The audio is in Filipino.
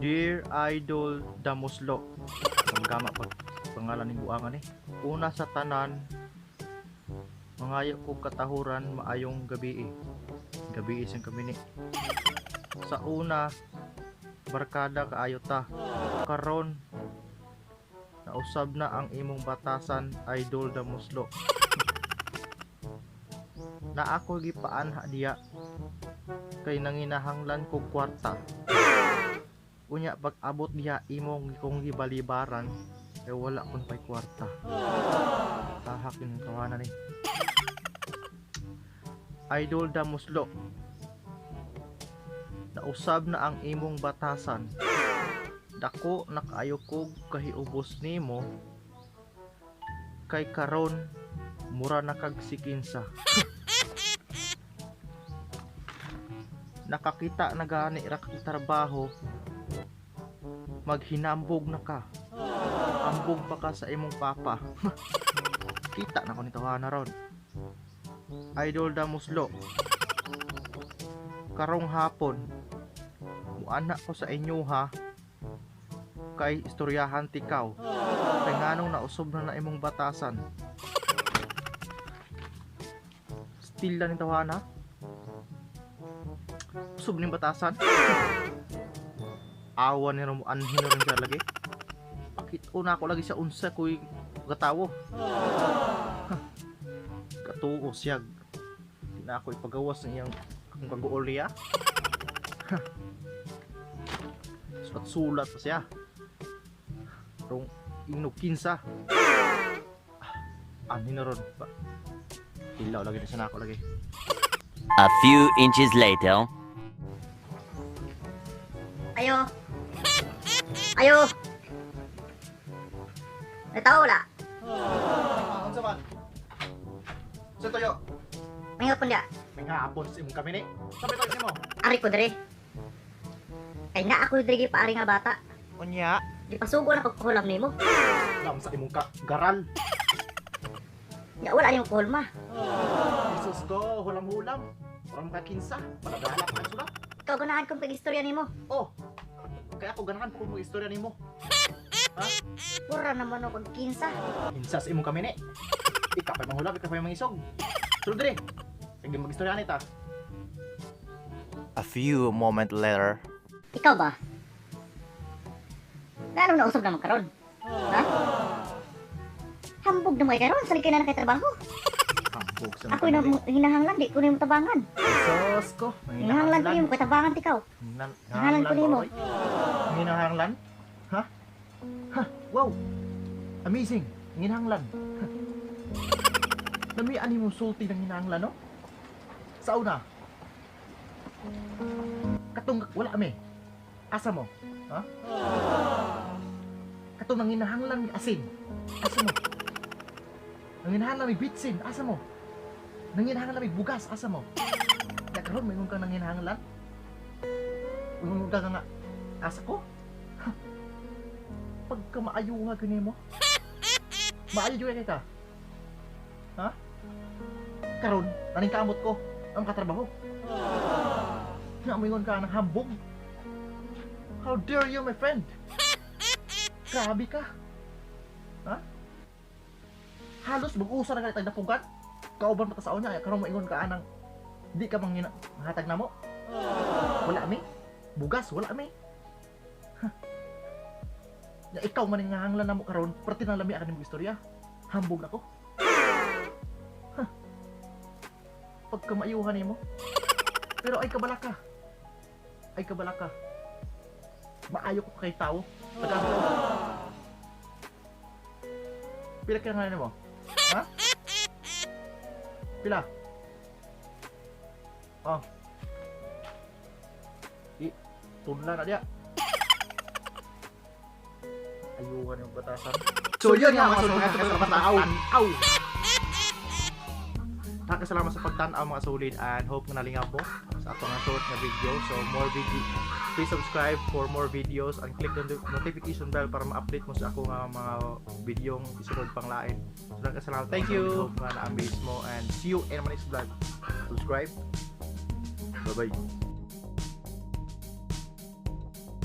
Dear Idol Damuslo. Gama pag pangalan ng buangan eh. Una sa tanan, mangayo ko katahuran maayong gabi eh. Gabi isang kami ni. Sa una, barkada kaayo ta. Karon, nausab na ang imong batasan, Idol Damuslo. Na ako gipaan diya kay nanginahanglan kog kwarta. Unya pag abot diha imong kong gibalibaran kay wala kon pay kwarta. Tahak yung tawanan ni. Idol Damuslo. Nausab na ang imong batasan. Dako nakaayo kog kahiubos nimo kay karon mura na kag sikinsa. Nakakita na gani ra kag trabaho, maghinambog na ka. Ambog pa ka sa imong papa. Kita na ko ni tawana ron. Idol Damuslo. Karong hapon, muana ko sa inyo ha. Kay istoryahan tikaw. Kay nganong nausob na imong batasan. Still lang ni tawana. Usub ning batasan. Awan ni mo anhin ron siya lagi. Pakit una ko lagi sa unsa ko'y gatawo. Katuo siyag. Di na ako ipagawas ng iyang akong pag-uulya. Sulat pa siya. Rong inog kinsa. Anhin na ron. Ilaw lagi na siya na ako lagi. A few inches later. Ayo. Ayo. Nataw wala. Unsa man? Sa toyo. Mayot pun dia. May hapon sa imong kami ni. Sabi to mo. Ari ko dere. Kay na ako dere paari nga bata. Unya, Di pasugo na pagkuhulam nimo. lam sa imong garal. Ya wala yung kulma. Jesus ko, hulam-hulam. Orang ka kinsa, palagalak na sulat. Ikaw ganahan kong pag-istorya nimo. Oh. Kaya ako ganahan po mo istorya nimo. Ha? Pura naman ako kinsa. Kinsa sa imong kami ni. Ika pa manghulab, ika pa mangisog. Sulod dire. Sige mag-istorya nita. A few moments later. Ikaw ba? Lalo na usog naman karon. Ha? Hambog na mo karon sa likay na kay trabaho. Hambog sa Ako na hinahanglan di ko nimo tabangan. Jesus ko. Hinahanglan ko nimo kay tabangan tikaw. Hinahanglan ko nimo. Hinahanglan? Ha? Ha? Wow. Amazing. Hinahanglan. Nami ani mo sulti ng hinahanglan no? Sa una. Katong wala ame. Asa mo? Ha? Katong nang hinahanglan asin. Asa mo? Nang hinahanglan may bitsin. Asa mo? Nang hinahanglan may bugas. Asa mo? Ya karon mayroon kang nang hinahanglan? Mayroon ka nga asa ko? Pagka maayuha gani mo? Maayo juga kay ka? Ha? Karon, naning kamot ko ang katrabaho. Nga mayroon ka ng hambog. How dare you, my friend? Grabe ka. Ha? Halos mag-usa na ka tagdapugan. Kauban pa ta sa unya, karon maingon ka anang di ka mang hatag namo. Wala mi. Bugas wala mi. Ya ikaw man nga hanglan namo karon, perti nang lami akan imong istorya. Hambog nako. Pagka maayuhan nimo. Pero ay kabalaka. Ay kabalaka. Maayo ko kay tao. Pila ka nga mo? Ha? Pila? Oh. Tunla na dia. Ayuhan yung batasan. So yun nga mga sulit sa pagtanaw. Salamat sa pagtanaw mga sulit and hope na nalingaw mo sa atong short na video. So more video, please subscribe for more videos and click on the notification bell para ma-update mo sa ako nga mga videong isunod pang lain. So salamat. Thank you. Hope na na-amaze mo and see you in my next vlog. Subscribe. Bye bye.